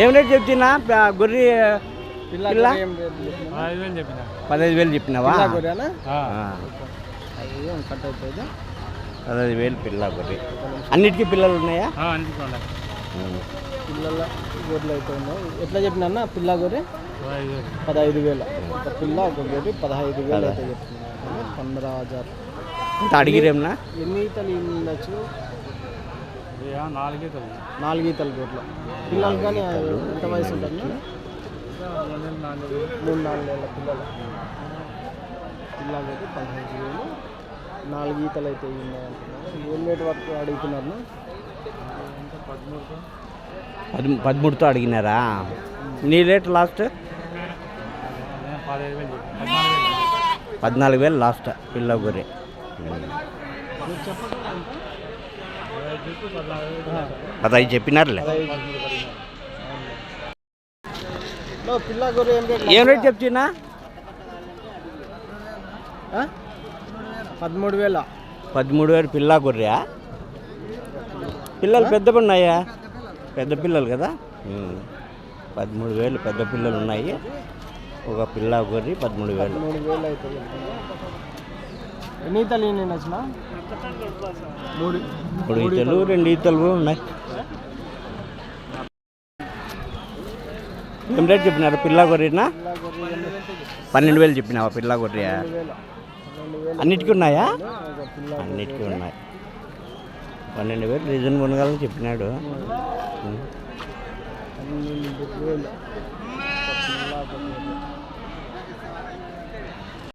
ఏం రేట్ చెప్తున్నా గొర్రె పిల్ల 15,000 చెప్పినావా? 15,000 పిల్ల గొర్రె. అన్నిటికీ పిల్లలు ఉన్నాయా? పిల్లల గొర్రెలు అయితే ఉన్నాయి. ఎట్లా చెప్పినా పిల్ల గొర్రె 15,000. ఒక పిల్ల ఒక గొర్రె 15,000 అయితే చెప్తున్నా. 15,000 అంత అడిగిరేమన్నా? ఎన్ని ఈతలు ఉండొచ్చు? 4 ఈతలు గొర్రెలు. పిల్లలు కానీ ఎంత వయసు ఉంటుంది? 3-4 ఏళ్ళ పిల్లలు. పిల్ల గొర్రె 15,000. 4 ఈతలు అయితే ఉన్నాయి అంటున్నారు. ఏం రేటు వరకు అడుగుతున్నారు? 13తో అడిగినారా? నీ రేట్ లాస్ట్ 14,000 లాస్ట్ పిల్ల గొర్రె. 15 చెప్పినారులే. పిల్ల గొర్రె ఏం రేట్ చెప్తున్నా? 13,000. 13,000 పిల్ల గొర్రె. పిల్లలు పెద్ద ఉన్నాయా? పెద్ద పిల్లలు కదా. 13,000 పెద్ద పిల్లలు ఉన్నాయి. ఒక పిల్ల గొర్రె 13,000. 13,000 అయితే ఎన్ని ఈతలు వచ్చిన? 3 ఈతలు 2 ఈతలు కూడా ఉన్నాయి. ఏం రేట్ చెప్పినారు పిల్ల గొర్రెనా? 12,000 చెప్పినావా పిల్ల గొర్రె? అన్నిటికీ ఉన్నాయా? అన్నిటికీ ఉన్నాయి. 12,000 రీజన్ కొనగాలని చెప్పినాడు.